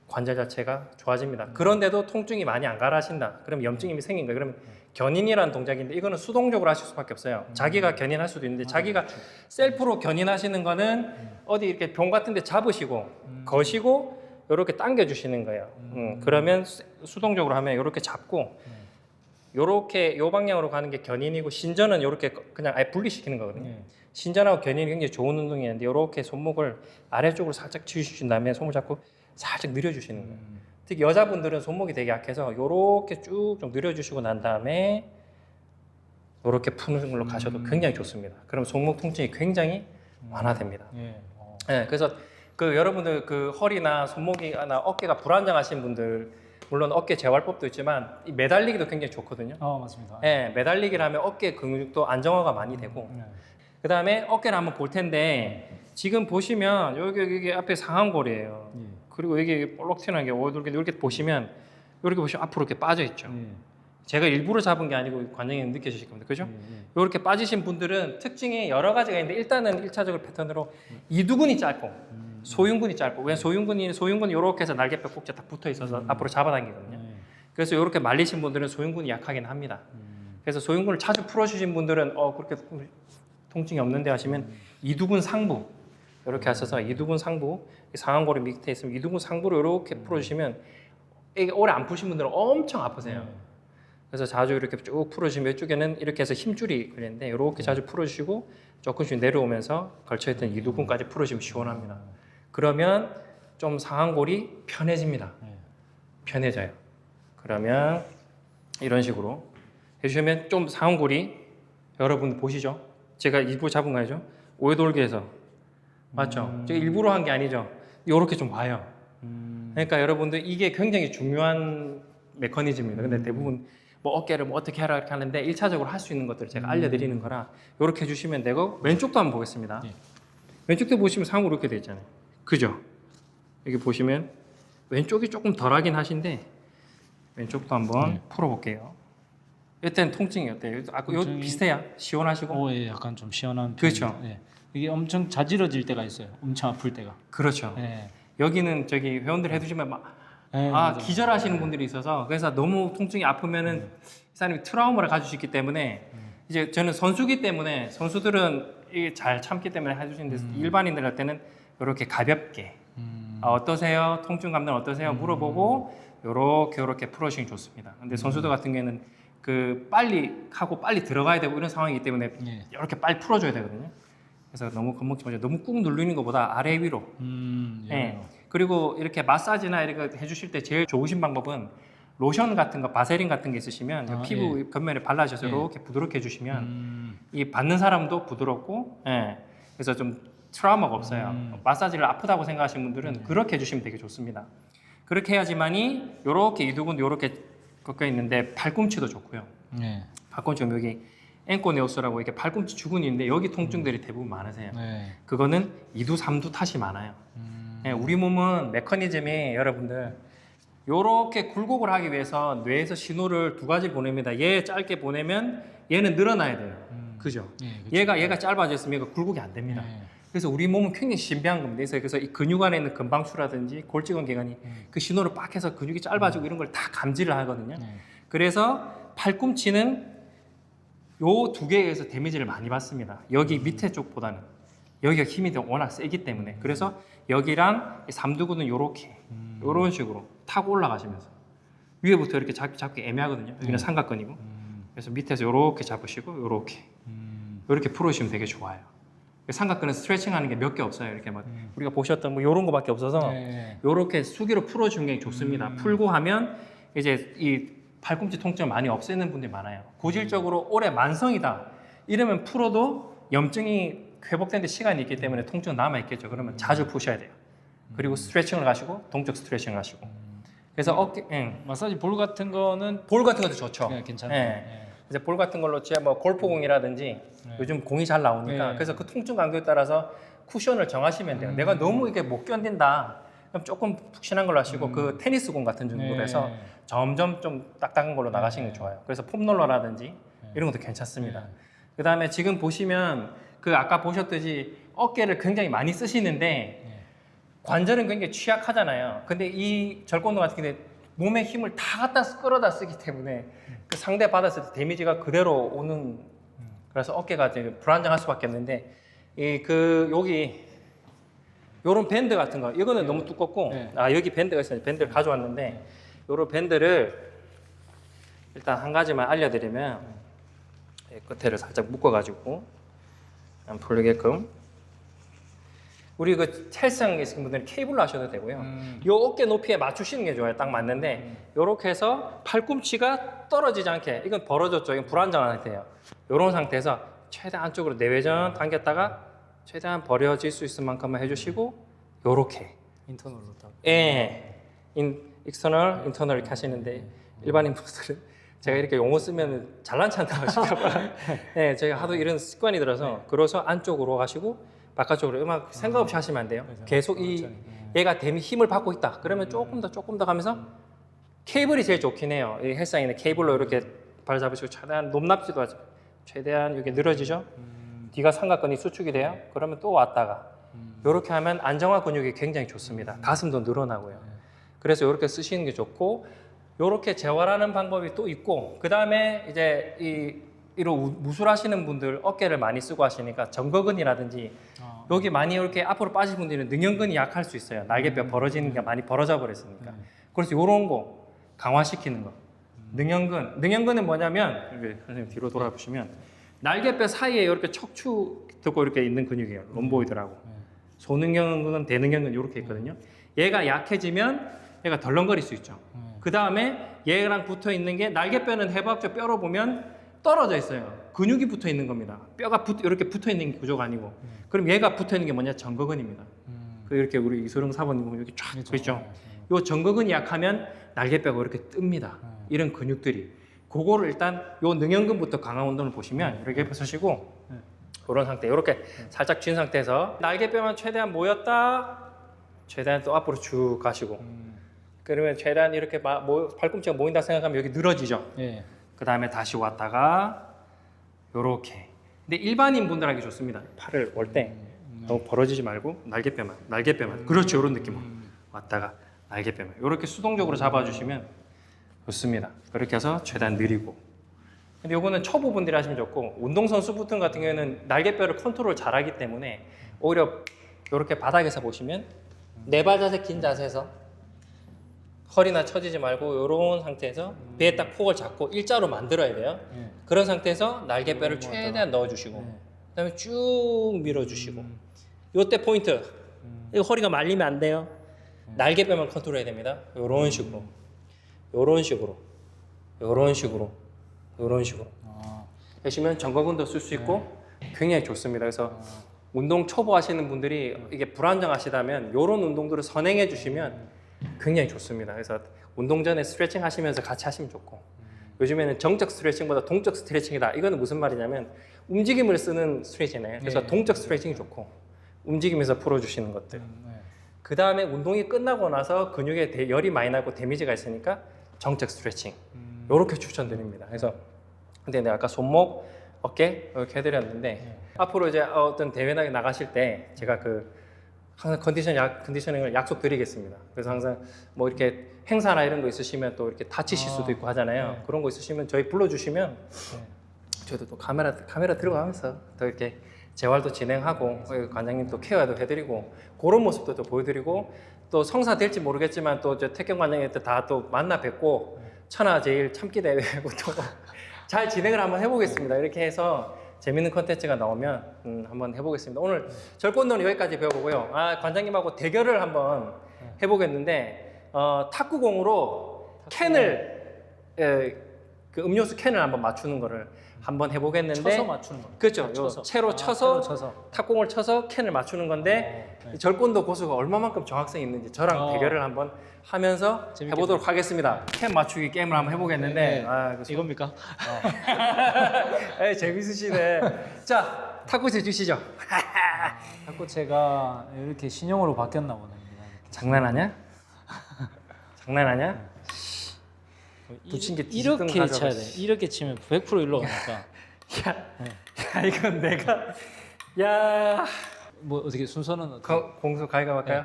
[SPEAKER 2] 관절 자체가 좋아집니다. 그런데도 통증이 많이 안 가라앉는다. 그럼 염증이 생긴 거예요. 그러면 견인이라는 동작인데 이거는 수동적으로 하실 수밖에 없어요. 자기가 견인할 수도 있는데 자기가 셀프로 견인하시는 거는 어디 이렇게 병 같은 데 잡으시고 거시고 이렇게 당겨 주시는 거예요. 그러면 수동적으로 하면 이렇게 잡고 요렇게 요 방향으로 가는 게 견인이고 신전은 이렇게 그냥 아예 분리시키는 거거든요. 신전하고 견인이 굉장히 좋은 운동이었는데 이렇게 손목을 아래쪽으로 살짝 치우신 다음에 손을 잡고 살짝 늘려주시는 거예요. 특히 여자분들은 손목이 되게 약해서 이렇게 쭉 좀 늘려주시고 난 다음에 이렇게 푸는 걸로 가셔도 굉장히 좋습니다. 그럼 손목 통증이 굉장히 완화됩니다. 네, 그래서 그 여러분들 그 허리나 손목이나 어깨가 불안정하신 분들 물론 어깨 재활법도 있지만 이 매달리기도 굉장히 좋거든요.
[SPEAKER 3] 맞습니다.
[SPEAKER 2] 네, 매달리기를 하면 어깨 근육도 안정화가 많이 되고 그 다음에 어깨를 한번 볼 텐데 지금 보시면 여기 앞에 상완골이에요. 그리고 여기 볼록 튀어나온 게 이렇게 보시면 이렇게 보시면 앞으로 이렇게 빠져 있죠. 제가 일부러 잡은 게 아니고 관장님 느껴지실 겁니다. 그죠? 이렇게 빠지신 분들은 특징이 여러 가지가 있는데 일단은 1차적으로 패턴으로 이두근이 짧고 소흉근이 짧고 왜 소흉근이 이렇게 해서 날개뼈 꼭지 딱 붙어 있어서 앞으로 잡아당기거든요. 그래서 이렇게 말리신 분들은 소흉근이 약하긴 합니다. 그래서 소흉근을 자주 풀어주신 분들은 그렇게 통증이 없는데 하시면 이두근 상부 이렇게 하셔서 이두근 상부 상완골이 밑에 있으면 이두근 상부를 이렇게 풀어주시면 이게 오래 안 푸신 분들은 엄청 아프세요. 그래서 자주 이렇게 쭉 풀어주시면 이쪽에는 이렇게 해서 힘줄이 걸리는데 이렇게 자주 풀어주시고 조금씩 내려오면서 걸쳐있던 이두근까지 풀어주시면 시원합니다. 그러면 좀 상완골이 편해집니다. 편해져요. 그러면 이런 식으로 해주시면 좀 상완골이 여러분 보시죠. 제가 일부러 잡은 거 아니죠? 오해돌기에서 맞죠? 제가 일부러 한 게 아니죠. 이렇게 좀 와요. 그러니까 여러분들 이게 굉장히 중요한 메커니즘입니다. 근데 대부분 뭐 어깨를 뭐 어떻게 하라 이렇게 하는데 1차적으로 할 수 있는 것들을 제가 알려드리는 거라 이렇게 해주시면 되고 왼쪽도 한번 보겠습니다. 왼쪽도 보시면 상으로 이렇게 돼 있잖아요. 그죠? 여기 보시면 왼쪽이 조금 덜하긴 하신데 왼쪽도 한번 풀어볼게요. 이때는 통증이 어때요? 요 비슷해요? 시원하시고?
[SPEAKER 3] 예, 약간 좀 시원한.
[SPEAKER 2] 그렇죠.
[SPEAKER 3] 예. 이게 엄청 자지러질 때가 있어요. 엄청 아플 때가.
[SPEAKER 2] 그렇죠.
[SPEAKER 3] 예.
[SPEAKER 2] 여기는 저기 회원들 해두시면 막 기절하시는 분들이 있어서 그래서 너무 통증이 아프면은 이 사람이 트라우마를 가질 수 있기 때문에 이제 저는 선수기 때문에 선수들은 이게 잘 참기 때문에 해주시는데 일반인들 할 때는 이렇게 가볍게 어떠세요? 통증 감는 어떠세요? 물어보고 요렇게 풀어주시면 좋습니다. 근데 선수들 같은 경우에는 그 빨리 하고 빨리 들어가야 되고 이런 상황이기 때문에 이렇게 빨리 풀어줘야 되거든요. 그래서 너무 겁먹지 마세요. 너무 꾹 누르는 것보다 아래 위로. 그리고 이렇게 마사지나 이렇게 해주실 때 제일 좋으신 방법은 로션 같은 거, 바세린 같은 게 있으시면 피부 겉면에 발라주셔서 이렇게 부드럽게 해주시면 이 받는 사람도 부드럽고, 그래서 좀 트라우마가 없어요. 마사지를 아프다고 생각하시는 분들은 그렇게 해주시면 되게 좋습니다. 그렇게 해야지만이 이렇게 이두근 이렇게 꺾여 있는데 팔꿈치도 좋고요. 팔꿈치 여기 앵코네오스라고 이렇게 팔꿈치 주근이 있는데 여기 통증들이 대부분 많으세요. 그거는 2두, 3두 탓이 많아요. 우리 몸은 메커니즘이 여러분들 이렇게 굴곡을 하기 위해서 뇌에서 신호를 두 가지 보냅니다. 얘 짧게 보내면 얘는 늘어나야 돼요. 그죠? 얘가 짧아졌으면 얘가 굴곡이 안 됩니다. 그래서 우리 몸은 굉장히 신비한 겁니다. 그래서 이 근육 안에 있는 근방추라든지 골직원 기관이 그 신호를 빡 해서 근육이 짧아지고 이런 걸 다 감지를 하거든요. 그래서 팔꿈치는 요 두 개에 의해서 데미지를 많이 받습니다. 여기 밑에 쪽보다는 여기가 힘이 워낙 세기 때문에 그래서 여기랑 삼두근은 요렇게 요런 식으로 타고 올라가시면서 위에부터 이렇게 잡기 애매하거든요. 여기는 삼각근이고 그래서 밑에서 요렇게 잡으시고 요렇게 풀어주시면 되게 좋아요. 삼각근은 스트레칭하는 게 몇 개 없어요. 이렇게 막 우리가 보셨던 뭐 요런 거밖에 없어서 요렇게 수기로 풀어주는 게 좋습니다. 풀고 하면 이제 이 팔꿈치 통증을 많이 없애는 분들이 많아요. 고질적으로 오래 만성이다 이러면 풀어도 염증이 회복되는데 시간이 있기 때문에 통증은 남아있겠죠. 그러면 자주 푸셔야 돼요. 그리고 스트레칭을 하시고 동적 스트레칭을 하시고 그래서 어깨
[SPEAKER 3] 마사지 볼 같은 거는
[SPEAKER 2] 볼 같은 것도 좋죠.
[SPEAKER 3] 괜찮아요.
[SPEAKER 2] 이제 볼 같은 걸로 제가 뭐 골프공이라든지 요즘 공이 잘 나오니까 그래서 그 통증 강도에 따라서 쿠션을 정하시면 돼요. 내가 너무 이게 못 견딘다 그럼 조금 푹신한 걸로 하시고 그 테니스공 같은 정도로 해서 점점 좀 딱딱한 걸로 나가시는 게 좋아요. 그래서 폼롤러라든지 이런 것도 괜찮습니다. 그 다음에 지금 보시면 그 아까 보셨듯이 어깨를 굉장히 많이 쓰시는데 관절은 굉장히 취약하잖아요. 근데 이 절권도 같은 경우에 몸의 힘을 다 갖다 끌어다 쓰기 때문에 그 상대 받았을 때 데미지가 그대로 오는 그래서 어깨가 이제 불안정할 수밖에 없는데 여기 요런 밴드 같은 거 이거는 너무 두껍고 여기 밴드가 있어요. 밴드를 가져왔는데 요런 밴드를 일단 한 가지만 알려드리면 끝에를 살짝 묶어가지고 안 풀리게끔 우리 그 헬스장 계신 분들은 케이블로 하셔도 되고요. 요 어깨 높이에 맞추시는 게 좋아요. 딱 맞는데 요렇게 해서 팔꿈치가 떨어지지 않게 이건 벌어졌죠. 이건 불안정한 상태예요. 요런 상태에서 최대한 안쪽으로 내외전 당겼다가 최대한 버려질 수 있을 만큼만 해주시고 요렇게
[SPEAKER 3] 인터널로 딱.
[SPEAKER 2] 익스터널, 인터널 이렇게 하시는데 일반인 분들은 제가 이렇게 용어 쓰면 잘난 척한다고 하실까봐. 네, 제가 하도 이런 습관이 들어서 그래서 안쪽으로 가시고 바깥쪽으로 음악 생각 없이 하시면 안 돼요. 계속 이 얘가 힘을 받고 있다. 그러면 조금 더 가면서 케이블이 제일 좋긴 해요. 이 헬스장에 있는 케이블로 이렇게 발 잡으시고 최대한 높낮지도 하죠. 최대한 이게 늘어지죠. 뒤가 삼각근이 수축이 돼요. 그러면 또 왔다가 이렇게 하면 안정화 근육이 굉장히 좋습니다. 가슴도 늘어나고요. 그래서 이렇게 쓰시는 게 좋고 이렇게 재활하는 방법이 또 있고 그 다음에 이제 이런 무술하시는 분들 어깨를 많이 쓰고 하시니까 정거근이라든지 여기 많이 이렇게 앞으로 빠진 분들은 능형근이 약할 수 있어요. 날개뼈 벌어지는 게 많이 벌어져 버렸으니까. 그래서 이런 거 강화시키는 거. 능형근은 뭐냐면 여기 선생님 뒤로 돌아보시면 날개뼈 사이에 이렇게 척추 듣고 이렇게 있는 근육이에요. 롬보이드라고. 소능형근, 대능형근 이렇게 있거든요. 얘가 약해지면 얘가 덜렁거릴 수 있죠. 그 다음에 얘랑 붙어 있는 게 날개뼈는 해부학적 뼈로 보면 떨어져 있어요. 근육이 붙어 있는 겁니다. 뼈가 이렇게 붙어 있는 구조가 아니고. 그럼 얘가 붙어 있는 게 뭐냐? 정거근입니다. 그 이렇게 우리 이소룡 사모님 보면 여기 쫙 있죠. 요 정거근이 약하면 날개뼈가 이렇게 뜹니다. 이런 근육들이. 그거를 일단 요 능형근부터 강화 운동을 보시면 이렇게 보시고 이런 상태, 이렇게 살짝 쥔 상태에서 날개뼈만 최대한 모였다, 최대한 또 앞으로 쭉 가시고. 그러면 최대한 이렇게 발꿈치가 모인다 생각하면 여기 늘어지죠.
[SPEAKER 3] 예.
[SPEAKER 2] 그 다음에 다시 왔다가 요렇게. 근데 일반인 분들에게 좋습니다. 팔을 올 때 너무 벌어지지 말고 날개뼈만. 그렇죠. 이런 느낌으로 왔다가 날개뼈만. 이렇게 수동적으로 잡아주시면 좋습니다. 그렇게 해서 최대한 느리고. 근데 요거는 초보분들이 하시면 좋고 운동선수분 같은 경우에는 날개뼈를 컨트롤 잘하기 때문에 오히려 이렇게 바닥에서 보시면 네발 자세 긴 자세에서 허리나 처지지 말고 이런 상태에서 배에 딱 폭을 잡고 일자로 만들어야 돼요. 그런 상태에서 날개뼈를 최대한 넣어주시고 그다음에 쭉 밀어주시고 요때 포인트 이거 허리가 말리면 안 돼요. 날개뼈만 컨트롤해야 됩니다. 요런 식으로 하시면 정거근도 쓸 수 있고 굉장히 좋습니다. 그래서 운동 초보 하시는 분들이 이게 불안정하시다면 이런 운동들을 선행해 주시면 굉장히 좋습니다. 그래서 운동 전에 스트레칭 하시면서 같이 하시면 좋고 요즘에는 정적 스트레칭보다 동적 스트레칭이다. 이거는 무슨 말이냐면 움직임을 쓰는 스트레칭이에요. 그래서 동적 스트레칭이 좋고 움직이면서 풀어주시는 것들. 그 다음에 운동이 끝나고 나서 근육에 열이 많이 나고 데미지가 있으니까 정적 스트레칭. 이렇게 추천드립니다. 그래서 근데 내가 아까 손목, 어깨 이렇게 해드렸는데 앞으로 이제 어떤 대회나 나가실 때 제가 항상 컨디셔닝을 약속드리겠습니다. 그래서 항상 뭐 이렇게 행사나 이런 거 있으시면 또 이렇게 다치실 수도 있고 하잖아요. 그런 거 있으시면 저희 불러주시면 저희도 또 카메라 들어가면서 또 이렇게 재활도 진행하고 관장님 또 케어도 해드리고 그런 모습도 또 보여드리고 또 성사 될지 모르겠지만 또 저 태경 관장님한테 다 또 만나 뵙고 천하제일 참기 대회고 또 잘 진행을 한번 해보겠습니다. 이렇게 해서 재밌는 컨텐츠가 나오면 한번 해보겠습니다. 오늘 절권론은 여기까지 배워보고요. 관장님하고 대결을 한번 해보겠는데 탁구공으로 캔을 그 음료수 캔을 한번 맞추는 거를 한번 해보겠는데
[SPEAKER 3] 쳐서 맞추는 거.
[SPEAKER 2] 그렇죠. 채로 쳐서 탁공을 쳐서 캔을 맞추는 건데 절권도 고수가 얼마만큼 정확성이 있는지 저랑 대결을 한번 하면서 해보도록 하겠습니다. 캔 맞추기 게임을 한번 해보겠는데
[SPEAKER 3] 이겁니까?
[SPEAKER 2] 재밌으시네. 자, 탁구채 주시죠.
[SPEAKER 3] 탁구채가 이렇게 신형으로 바뀌었나 보네.
[SPEAKER 2] 장난하냐? 붙인 게
[SPEAKER 3] 이렇게 쳐야 돼. 이렇게 치면 100% 일로 가니까.
[SPEAKER 2] 야, 이건 내가
[SPEAKER 3] 뭐 어떻게 순서는 어떻게?
[SPEAKER 2] 공수 가위바위보 할까요?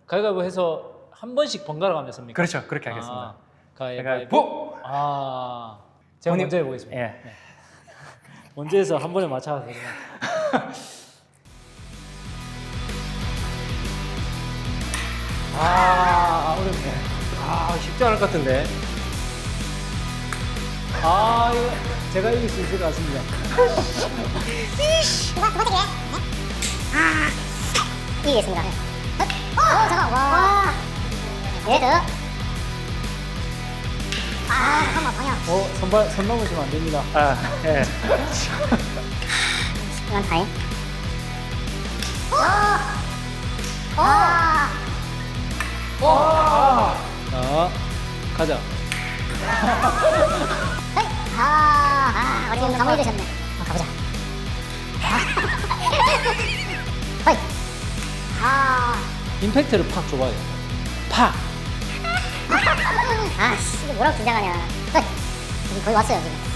[SPEAKER 3] 가위바위보 해서 한 번씩 번갈아 가면 습니까?
[SPEAKER 2] 그렇죠. 그렇게 하겠습니다.
[SPEAKER 3] 가위바위보. 제가 먼저 해보겠습니다.
[SPEAKER 2] 예.
[SPEAKER 3] 먼저 해서 한 번에 맞춰서 그냥.
[SPEAKER 2] 어렵네. 쉽지 않을 것 같은데.
[SPEAKER 3] 이거 제가 이길 수 있을 것 같습니다.
[SPEAKER 1] 이기겠습니다. 잠깐, 와. 얘도. 잠깐만, 방향.
[SPEAKER 3] 손 넘으시면 안 됩니다.
[SPEAKER 2] 예.
[SPEAKER 1] 이건 다행.
[SPEAKER 3] 가자.
[SPEAKER 1] 헤이! 어디 가만히 드셨네. 가보자. 허이.
[SPEAKER 3] 임팩트를 팍 줘봐야 돼. 팍.
[SPEAKER 1] 씨, 이거 뭐라고 긴장하냐. 허이. 지금 거의 왔어요, 지금.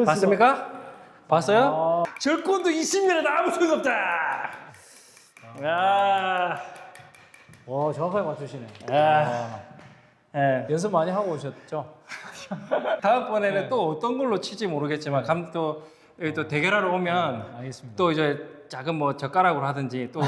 [SPEAKER 2] 봤습니까? 봤어요? 절권도 20년에 아무 소용 없다. 야,
[SPEAKER 3] 와, 정확하게 맞추시네.
[SPEAKER 2] 예.
[SPEAKER 3] 연습 많이 하고 오셨죠?
[SPEAKER 2] 다음번에는 또 어떤 걸로 칠지 모르겠지만 감독 여기 또 대결하러 오면
[SPEAKER 3] 알겠습니다.
[SPEAKER 2] 또 이제 작은 뭐 젓가락으로 하든지 또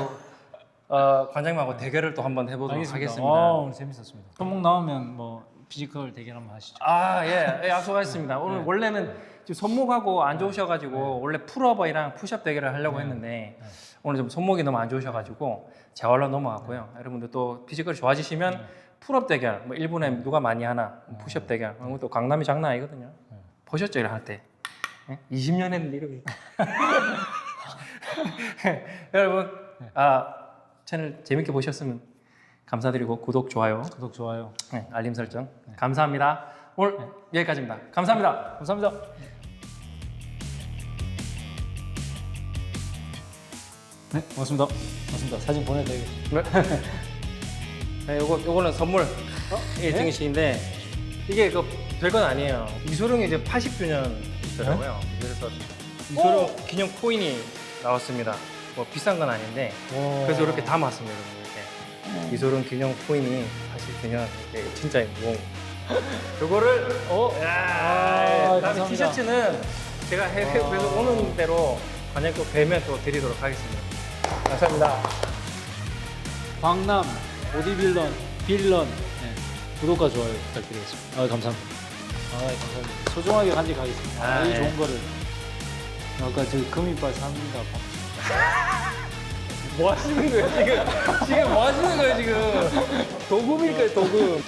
[SPEAKER 2] 관장님하고 대결을 또 한번 해보도록 하겠습니다.
[SPEAKER 3] 오늘 재밌었습니다. 손목 나오면 뭐 피지컬 대결 한번 하시죠.
[SPEAKER 2] 아, 예, 약속하겠습니다. 오늘 원래는 지금 손목하고 안 좋으셔가지고 원래 풀업이랑 푸시업 대결을 하려고 했는데 오늘 좀 손목이 너무 안 좋으셔가지고 재활로 넘어갔고요. 여러분들 또 피지컬이 좋아지시면 풀업 대결, 뭐 일본에 누가 많이 하나 푸시업 대결, 또 강남이 장난 아니거든요. 보셨죠, 이럴 할 때? 20년 했는데 이렇게. 여러분, 채널 재밌게 보셨으면 감사드리고 구독, 좋아요,
[SPEAKER 3] 구독, 좋아요.
[SPEAKER 2] 알림 설정 감사합니다. 오늘 여기까지입니다. 감사합니다.
[SPEAKER 3] 감사합니다. 네, 고맙습니다. 고맙습니다. 사진 보내드리겠습니다.
[SPEAKER 2] 네, 요거는 선물 1등이신데 이게 그 별건 아니에요. 이소룡이 이제 80주년이더라고요. 그래서 이소룡 기념 코인이 나왔습니다. 뭐 비싼 건 아닌데 그래서 이렇게 담았습니다. 이렇게 이소룡 기념 코인이 80주년 이렇게 진짜 무거운. 요거를 다음에
[SPEAKER 3] 감사합니다.
[SPEAKER 2] 티셔츠는 제가 해외에서 오는 대로 관장 또 뵈면 또 드리도록 하겠습니다. 감사합니다.
[SPEAKER 3] 광남 보디빌런 빌런 구독과 좋아요 부탁드리겠습니다. 감사합니다. 감사합니다. 소중하게 간직하겠습니다. 이 좋은 거를 아까 저 금이빨 삽니다.
[SPEAKER 2] 뭐 하시는 거예요 지금? 지금 뭐 하시는 거예요 지금? 도금일까요 도금?